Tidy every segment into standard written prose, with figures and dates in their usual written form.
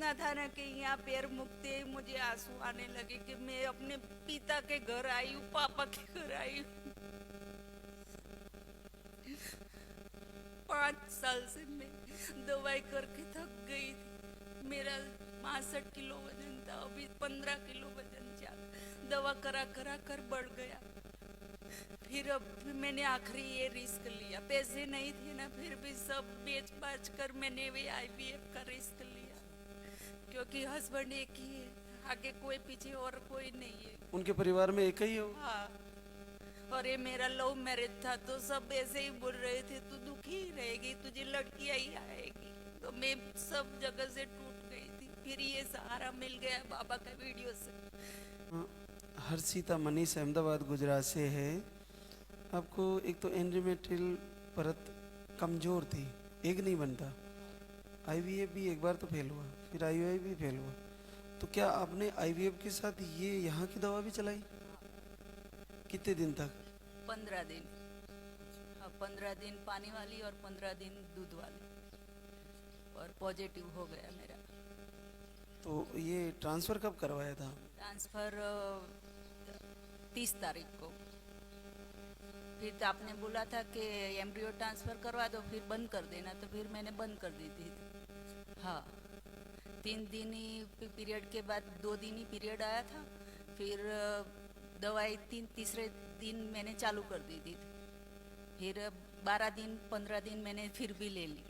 इतना था ना कि यहाँ पैर मुकते ही मुझे आंसू आने लगे कि मैं अपने पिता के घर आई हूँ, पापा के घर आई हूँ। 5 साल से मैं दवाई करके थक गई थी। मेरा 62 किलो वजन था, अभी 15 किलो वजन ज्यादा, दवा करा करा कर बढ़ गया। फिर अब मैंने आखिरी ये रिस्क लिया, पैसे नहीं थे ना, फिर भी सब बेच बाच कर मैंने भी आईवीएफ का रिस्क लिया, क्योंकि हस्बैंड एक ही है, आगे कोई पीछे और कोई नहीं है। उनके परिवार में एक ही हो? हाँ, और ये मेरा लव मैरिज था, तो सब ऐसे ही बोल रहे थे तू दुखी ही रहेगी, तुझे लड़कियां ही आएगी। तो मैं सब जगह से टूट गई थी, फिर ये सहारा मिल गया बाबा का वीडियो से। हर्षिता मनीष अहमदाबाद गुजरात से है। आपको एक तो एंड्रोमेट्रियल परत कमज़ोर थी, एक नहीं बनता। आईवीएफ भी एक बार तो फेल हुआ, फिर आईयूआई भी फेल हुआ। तो क्या आपने आईवीएफ के साथ ये यहाँ की दवा भी चलाई? कितने दिन तक? 15 दिन। हाँ, 15 दिन पानी वाली और 15 दिन दूध वाली, और पॉजिटिव हो गया मेरा। तो ये ट्रांसफ़र कब करवाया था? ट्रांसफर 30 तारीख को। फिर तो आपने बोला था कि एम्ब्रियो ट्रांसफर करवा दो, फिर बंद कर देना, तो फिर मैंने बंद कर दी थी। हाँ, 3 दिन ही पीरियड के बाद 2 दिन ही पीरियड आया था, फिर दवाई तीसरे दिन मैंने चालू कर दी थी। फिर 12 दिन 15 दिन मैंने फिर भी ले ली,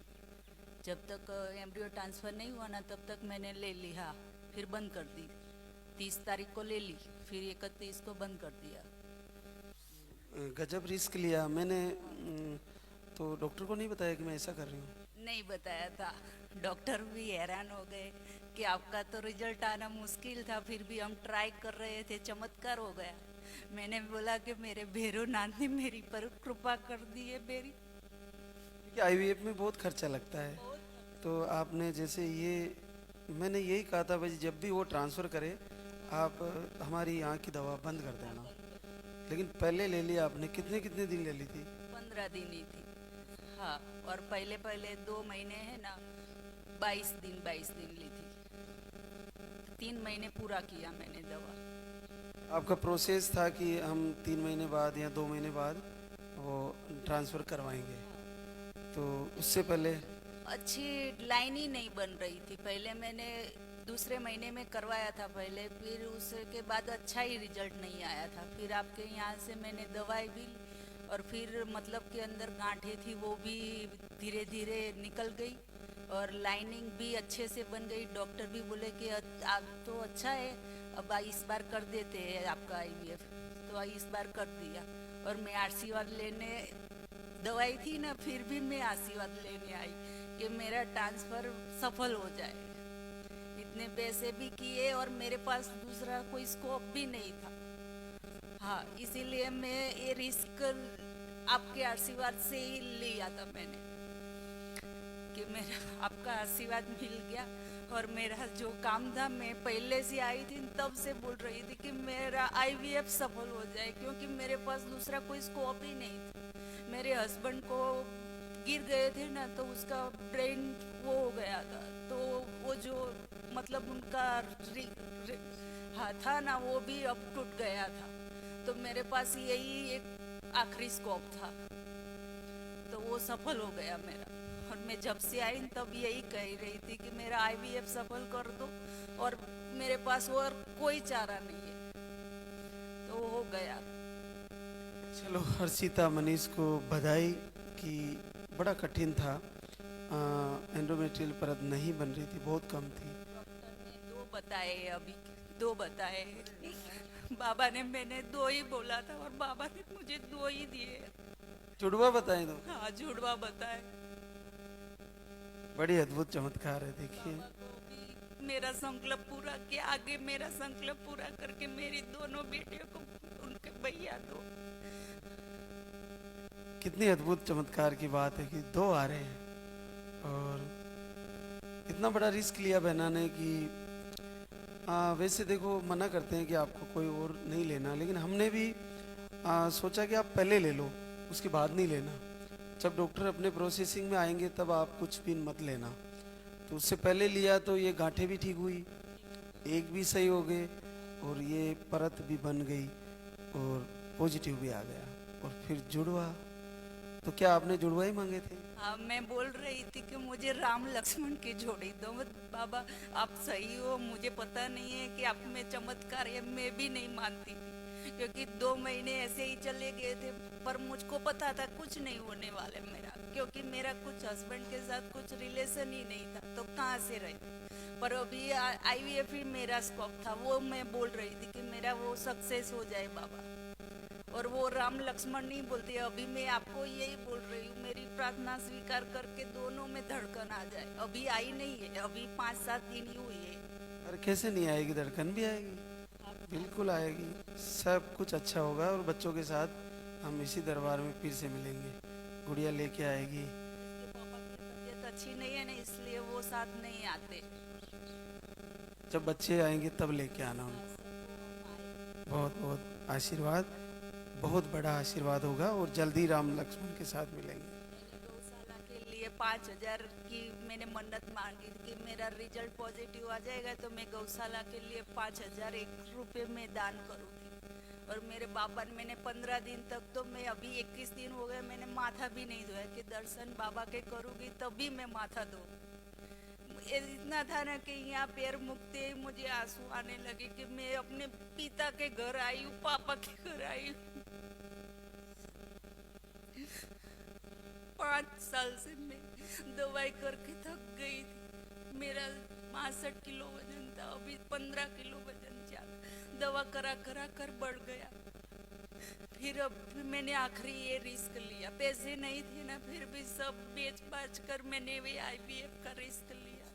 जब तक एम्ब्रियो ट्रांसफ़र नहीं हुआ ना तब तक मैंने ले ली। हाँ, फिर बंद कर दी। 30 तारीख को ले ली, फिर 31 को बंद कर दिया। गजब रिस्क लिया मैंने। तो डॉक्टर को नहीं बताया कि मैं ऐसा कर रही हूँ? नहीं बताया था, डॉक्टर भी हैरान हो गए कि आपका तो रिजल्ट आना मुश्किल था, फिर भी हम ट्राई कर रहे थे, चमत्कार हो गया। मैंने बोला कि मेरे भैरवनाथ ने मेरी पर कृपा कर दी है मेरी। देखिए आईवीएफ में बहुत खर्चा लगता है। तो आपने जैसे ये, मैंने यही कहा था भाई जब भी वो ट्रांसफ़र करे आप हमारी यहाँ की दवा बंद कर देना, लेकिन पहले ले लिया आपने। कितने कितने दिन ले ली थी? 15 दिन ही थी। हाँ, और पहले पहले 2 महीने है ना, 22 दिन ली थी। 3 महीने पूरा किया मैंने दवा। आपका प्रोसेस था कि हम 3 महीने बाद या 2 महीने बाद वो ट्रांसफ़र करवाएंगे, तो उससे पहले अच्छी लाइन ही नहीं बन रही थी। पहले मैंने दूसरे महीने में करवाया था पहले, फिर उसके बाद अच्छा ही रिजल्ट नहीं आया था। फिर आपके यहाँ से मैंने दवाई भी ली, और फिर मतलब के अंदर गांठें थी वो भी धीरे धीरे निकल गई, और लाइनिंग भी अच्छे से बन गई। डॉक्टर भी बोले कि आप तो अच्छा है, अब इस बार कर देते हैं आपका आईवीएफ, तो इस बार कर दिया। और मैं आशीर्वाद लेने, दवाई थी ना, फिर भी मैं आशीर्वाद लेने आई कि मेरा ट्रांसफ़र सफल हो जाए। इतने पैसे भी किए और मेरे पास दूसरा कोई स्कोप भी नहीं था। हाँ, इसीलिए मैं ये रिस्क आपके आशीर्वाद से ही लिया था मैंने, कि मेरा आपका आशीर्वाद मिल गया। और मेरा जो काम था, मैं पहले से आई थी तब से बोल रही थी कि मेरा आईवीएफ सफल हो जाए, क्योंकि मेरे पास दूसरा कोई स्कोप ही नहीं था। मेरे हस्बैंड को गिर गए थे ना, तो उसका ब्रेन वो हो गया था, तो वो जो मतलब उनका हाँ था ना, वो भी अब टूट गया था। तो मेरे पास यही एक आखिरी स्कोप था, तो वो सफल हो गया मेरा। और मैं जब से आई तब यही कह रही थी कि मेरा आईवीएफ सफल कर दो, और मेरे पास और कोई चारा नहीं है, तो हो गया। चलो हर्षिता मनीष को बधाई कि बड़ा कठिन था। एंडोमेट्रियल परत नहीं बन रही थी, बहुत कम थी। डॉक्टर ने 2 बताए, अभी 2 बताए। बाबा ने, मैंने 2 ही बोला था और बाबा ने मुझे 2 ही दिए। जुड़वा बताए तो हाँ, जुड़वा बताए। बड़ी अद्भुत चमत्कार है। देखिए बाबा को भी मेरा संकल्प पूरा किया, आगे मेरा संकल्प पूरा करके मेरी दोनों बेटियों को उनके भैया दो। कितनी अद्भुत चमत्कार की बात है कि 2 आ रहे हैं, और इतना बड़ा रिस्क लिया बहना ने कि वैसे देखो मना करते हैं कि आपको कोई और नहीं लेना, लेकिन हमने भी सोचा कि आप पहले ले लो, उसके बाद नहीं लेना। जब डॉक्टर अपने प्रोसेसिंग में आएंगे तब आप कुछ भी मत लेना। तो उससे पहले लिया तो ये गांठें भी ठीक हुई, एक भी सही हो गए और ये परत भी बन गई और पॉजिटिव भी आ गया। और फिर जुड़वा, तो क्या आपने जुड़वा ही मांगे थे? हाँ, मैं बोल रही थी कि मुझे राम लक्ष्मण की जोड़ी दो। बाबा आप सही हो, मुझे पता नहीं है कि आप में चमत्कार है, मैं भी नहीं मानती थी क्योंकि 2 महीने ऐसे ही चले गए थे। पर मुझको पता था कुछ नहीं होने वाले मेरा, क्योंकि मेरा कुछ हस्बैंड के साथ कुछ रिलेशन ही नहीं था, तो कहाँ से रहते। पर अभी आईवीएफ ही मेरा स्कोप था, वो मैं बोल रही थी कि मेरा वो सक्सेस हो जाए बाबा। और वो राम लक्ष्मण नहीं बोलते, अभी मैं आपको यही बोल रही हूँ, मेरी प्रार्थना स्वीकार करके दोनों में धड़कन आ जाए। अभी आई नहीं है, अभी 5-7 दिन ही हुई है। अरे कैसे नहीं आएगी, धड़कन भी आएगी, बिल्कुल आएगी। सब कुछ अच्छा होगा और बच्चों के साथ हम इसी दरबार में फिर से मिलेंगे, गुड़िया लेके आएगी। इसके पापा की तबीयत अच्छी नहीं है ना, इसलिए वो साथ नहीं आते। जब बच्चे आएंगे तब लेके आना उनको। बहुत बहुत आशीर्वाद, बहुत बड़ा आशीर्वाद होगा और जल्दी राम लक्ष्मण के साथ मिलेंगे। गौशाला के लिए 5,000 की मैंने मन्नत मांगी थी कि मेरा रिजल्ट पॉजिटिव आ जाएगा तो मैं गौशाला के लिए 5,000 रुपये में दान करूँगी। और मेरे बाबा ने, मैंने 15 दिन तक, तो मैं अभी 21 दिन हो गए, मैंने माथा भी नहीं धोया कि दर्शन बाबा के करूँगी तभी मैं माथा धो। इतना था ना कि यहाँ पैर मुकते ही मुझे आंसू आने लगे कि मैं अपने पिता के घर आई हूँ, पापा के घर आई हूँ। 5 साल से मैं दवाई करके थक गई थी। मेरा 62 किलो वजन था, अभी 15 किलो वजन ज्यादा, दवा करा करा कर बढ़ गया। फिर अब मैंने आखिरी ये रिस्क लिया, पैसे नहीं थे ना, फिर भी सब बेच बाच कर मैंने भी आईवीएफ का रिस्क लिया,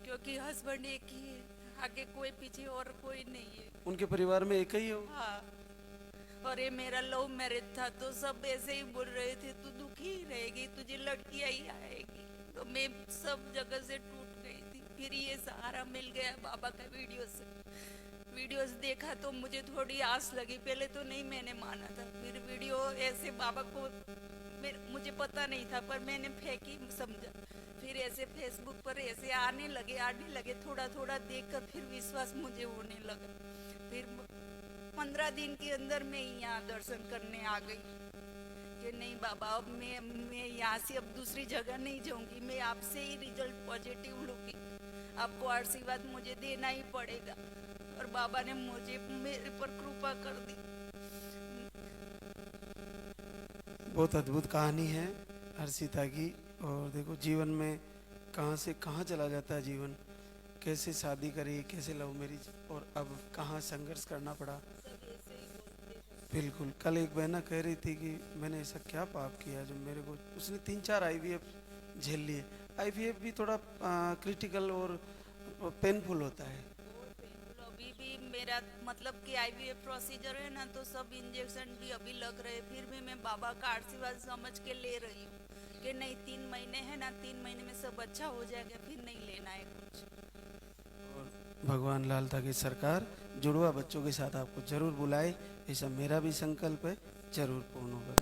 क्योंकि हस्बैंड एक ही है, आगे कोई पीछे और कोई नहीं है। उनके परिवार में एक ही हो? हाँ, और ये मेरा लव मैरिज था, तो सब ऐसे ही बोल रहे थे तू दुखी ही रहेगी, तुझे लड़कियां ही आएगी। तो मैं सब जगह से टूट गई थी। फिर ये सहारा मिल गया बाबा का वीडियोस देखा तो मुझे थोड़ी आस लगी। पहले तो नहीं मैंने माना था, फिर वीडियो ऐसे बाबा को मुझे पता नहीं था, पर मैंने फेंकी समझा। फिर ऐसे फेसबुक पर ऐसे आने लगे, थोड़ा थोड़ा देखकर फिर विश्वास मुझे होने लगा। फिर 15 दिन के अंदर मैं यहाँ दर्शन करने आ गई कि नहीं बाबा, अब मैं यहाँ से अब दूसरी जगह नहीं जाऊंगी, मैं आपसे ही रिजल्ट पॉजिटिव लूंगी, आपको आशीर्वाद मुझे देना ही पड़ेगा। और बाबा ने मुझे मेरे पर कृपा कर दी। बहुत अद्भुत कहानी है हर्षिता की। और देखो जीवन में कहाँ से कहाँ चला जाता है जीवन, कैसे शादी करी, कैसे लव मैरिज, और अब कहाँ संघर्ष करना पड़ा। बिल्कुल, कल एक बहना कह रही थी कि मैंने ऐसा क्या पाप किया जो मेरे को, उसने 3-4 आईवीएफ झेल लिए। आईवीएफ भी थोड़ा क्रिटिकल और पेनफुल होता है। अभी भी मेरा मतलब कि आईवीएफ प्रोसीजर है ना, तो सब इंजेक्शन भी अभी लग रहे, फिर भी मैं बाबा का आशीर्वाद समझ के ले रही हूँ कि नहीं 3 महीने है ना, 3 महीने में सब अच्छा हो जाएगा, फिर नहीं लेना है कुछ। और भगवान लालता की सरकार जुड़वा बच्चों के साथ आपको जरूर बुलाए, ऐसा मेरा भी संकल्प है, जरूर पूर्ण होगा।